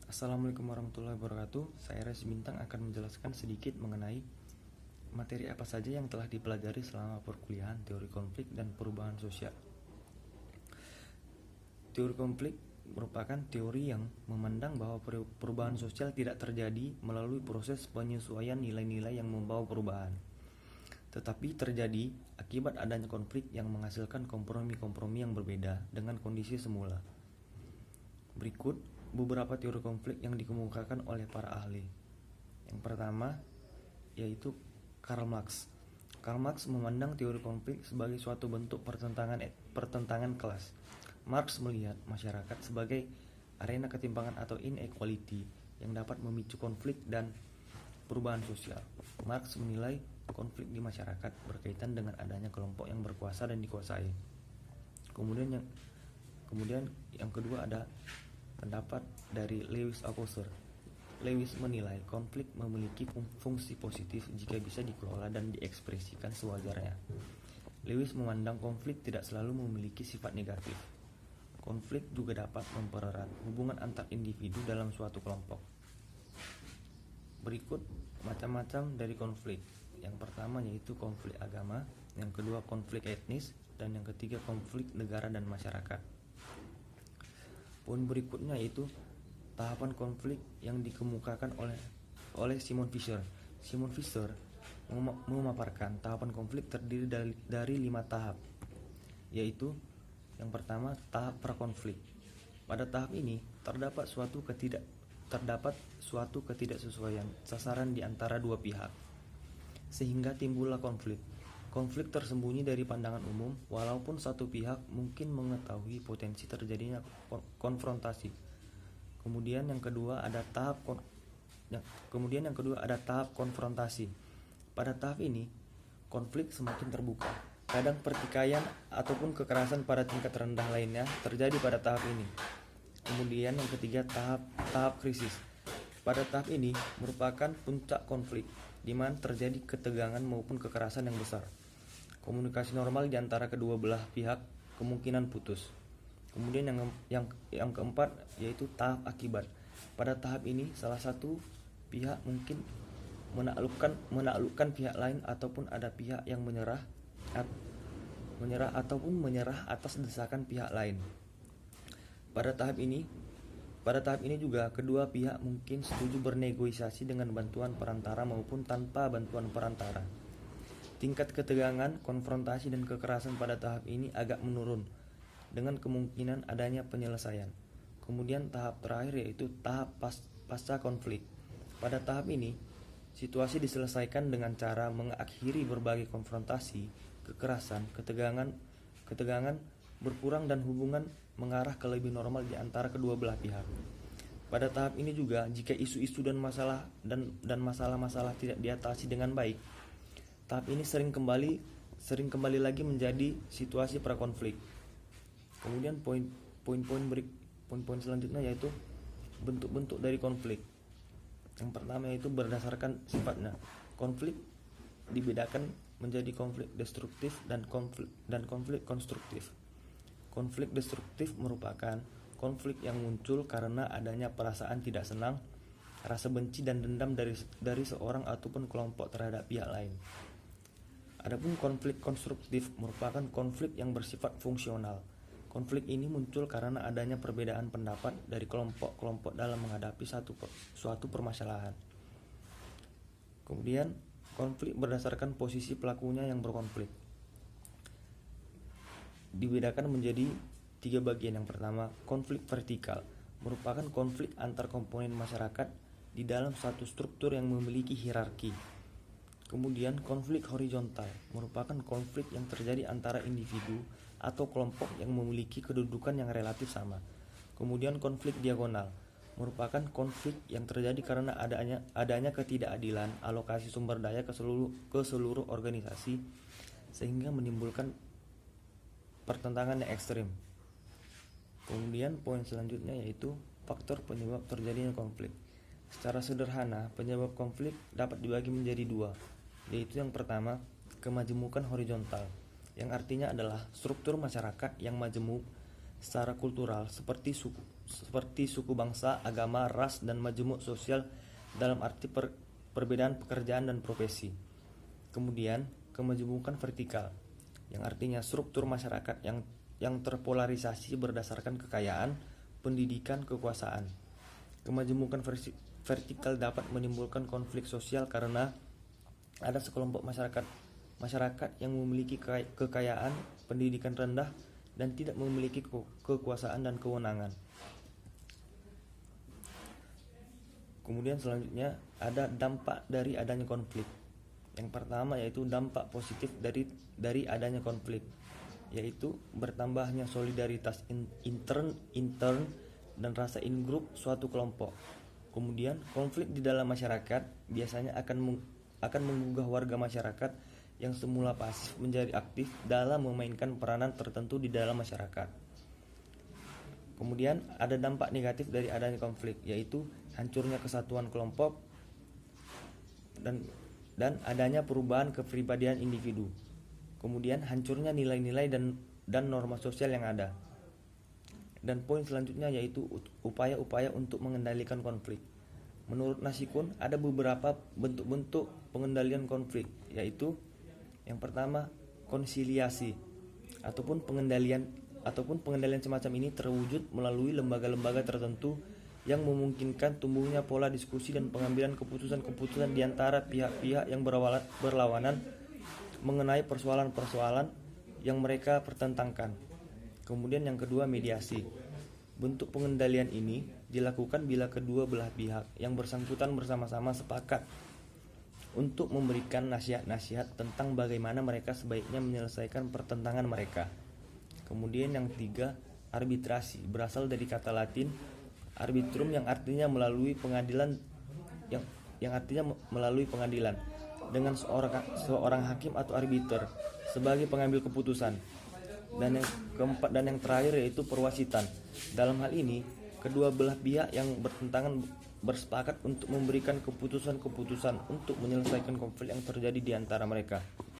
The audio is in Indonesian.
Assalamualaikum warahmatullahi wabarakatuh. Saya Res Bintang akan menjelaskan sedikit mengenai materi apa saja yang telah dipelajari selama perkuliahan teori konflik dan perubahan sosial. Teori konflik merupakan teori yang memandang bahwa perubahan sosial tidak terjadi melalui proses penyesuaian nilai-nilai yang membawa perubahan, tetapi terjadi akibat adanya konflik yang menghasilkan kompromi-kompromi yang berbeda dengan kondisi semula. Berikut beberapa teori konflik yang dikemukakan oleh para ahli. Yang pertama yaitu Karl Marx. Karl Marx memandang teori konflik sebagai suatu bentuk pertentangan kelas. Marx melihat masyarakat sebagai arena ketimpangan atau inequality yang dapat memicu konflik dan perubahan sosial. Marx menilai konflik di masyarakat berkaitan dengan adanya kelompok yang berkuasa dan dikuasai. Kemudian yang kedua ada pendapat dari Lewis Althusser. Lewis menilai konflik memiliki fungsi positif jika bisa dikelola dan diekspresikan sewajarnya. Lewis memandang konflik tidak selalu memiliki sifat negatif. Konflik juga dapat mempererat hubungan antar individu dalam suatu kelompok. Berikut macam-macam dari konflik. Yang pertama yaitu konflik agama, yang kedua konflik etnis, dan yang ketiga konflik negara dan masyarakat. Poin berikutnya yaitu tahapan konflik yang dikemukakan oleh Simon Fisher. Simon Fisher memaparkan tahapan konflik terdiri dari 5 tahap, yaitu yang pertama tahap prakonflik. Pada tahap ini terdapat suatu ketidaksesuaian sasaran di antara dua pihak, sehingga timbullah konflik. Konflik tersembunyi dari pandangan umum, walaupun satu pihak mungkin mengetahui potensi terjadinya konfrontasi. Kemudian yang kedua ada tahap konfrontasi. Pada tahap ini, konflik semakin terbuka. Kadang pertikaian ataupun kekerasan pada tingkat rendah lainnya terjadi pada tahap ini. Kemudian yang ketiga tahap krisis. Pada tahap ini merupakan puncak konflik, di mana terjadi ketegangan maupun kekerasan yang besar. Komunikasi normal di antara kedua belah pihak kemungkinan putus. Kemudian yang keempat yaitu tahap akibat. Pada tahap ini salah satu pihak mungkin menaklukkan pihak lain ataupun ada pihak yang menyerah atas desakan pihak lain. Pada tahap ini juga kedua pihak mungkin setuju bernegosiasi dengan bantuan perantara maupun tanpa bantuan perantara. Tingkat ketegangan, konfrontasi dan kekerasan pada tahap ini agak menurun dengan kemungkinan adanya penyelesaian. Kemudian tahap terakhir yaitu tahap pasca konflik. Pada tahap ini, situasi diselesaikan dengan cara mengakhiri berbagai konfrontasi, kekerasan, ketegangan berkurang dan hubungan mengarah ke lebih normal di antara kedua belah pihak. Pada tahap ini juga jika isu-isu dan masalah-masalah tidak diatasi dengan baik, tahap ini sering kembali lagi menjadi situasi prakonflik. Kemudian poin-poin selanjutnya yaitu bentuk-bentuk dari konflik. Yang pertama yaitu berdasarkan sifatnya. Konflik dibedakan menjadi konflik destruktif dan konflik konstruktif. Konflik destruktif merupakan konflik yang muncul karena adanya perasaan tidak senang, rasa benci dan dendam dari seorang ataupun kelompok terhadap pihak lain. Adapun konflik konstruktif merupakan konflik yang bersifat fungsional. Konflik ini muncul karena adanya perbedaan pendapat dari kelompok-kelompok dalam menghadapi suatu permasalahan. Kemudian konflik berdasarkan posisi pelakunya yang berkonflik dibedakan menjadi 3 bagian. Yang pertama, konflik vertikal merupakan konflik antar komponen masyarakat di dalam satu struktur yang memiliki hierarki. Kemudian konflik horizontal merupakan konflik yang terjadi antara individu atau kelompok yang memiliki kedudukan yang relatif sama. Kemudian konflik diagonal merupakan konflik yang terjadi karena adanya ketidakadilan alokasi sumber daya ke seluruh organisasi sehingga menimbulkan pertentangan yang ekstrim. Kemudian poin selanjutnya yaitu faktor penyebab terjadinya konflik. Secara sederhana, penyebab konflik dapat dibagi menjadi 2, yaitu yang pertama, kemajemukan horizontal, yang artinya adalah struktur masyarakat yang majemuk secara kultural seperti seperti suku, bangsa, agama, ras, dan majemuk sosial dalam arti perbedaan pekerjaan dan profesi. Kemudian kemajemukan vertikal, yang artinya struktur masyarakat yang terpolarisasi berdasarkan kekayaan, pendidikan, kekuasaan. Kemajemukan vertikal dapat menimbulkan konflik sosial karena ada sekelompok masyarakat yang memiliki kekayaan, pendidikan rendah, dan tidak memiliki kekuasaan dan kewenangan. Kemudian selanjutnya ada dampak dari adanya konflik. Yang pertama yaitu dampak positif dari adanya konflik, yaitu bertambahnya solidaritas intern dan rasa in-group suatu kelompok. Kemudian konflik di dalam masyarakat biasanya akan menggugah warga masyarakat yang semula pasif menjadi aktif dalam memainkan peranan tertentu di dalam masyarakat. Kemudian ada dampak negatif dari adanya konflik, yaitu hancurnya kesatuan kelompok dan adanya perubahan kepribadian individu. Kemudian hancurnya nilai-nilai dan norma sosial yang ada. Dan poin selanjutnya yaitu upaya-upaya untuk mengendalikan konflik. Menurut Nasikun ada beberapa bentuk-bentuk pengendalian konflik, yaitu yang pertama konsiliasi ataupun pengendalian semacam ini terwujud melalui lembaga-lembaga tertentu yang memungkinkan tumbuhnya pola diskusi dan pengambilan keputusan-keputusan di antara pihak-pihak yang berlawanan mengenai persoalan-persoalan yang mereka pertentangkan. Kemudian yang kedua mediasi. Bentuk pengendalian ini dilakukan bila kedua belah pihak yang bersangkutan bersama-sama sepakat untuk memberikan nasihat-nasihat tentang bagaimana mereka sebaiknya menyelesaikan pertentangan mereka. Kemudian yang ketiga, arbitrasi, berasal dari kata Latin arbitrum yang artinya melalui pengadilan dengan seorang hakim atau arbiter sebagai pengambil keputusan. Dan yang keempat dan yang terakhir yaitu perwasitan. Dalam hal ini, kedua belah pihak yang bertentangan bersepakat untuk memberikan keputusan-keputusan untuk menyelesaikan konflik yang terjadi di antara mereka.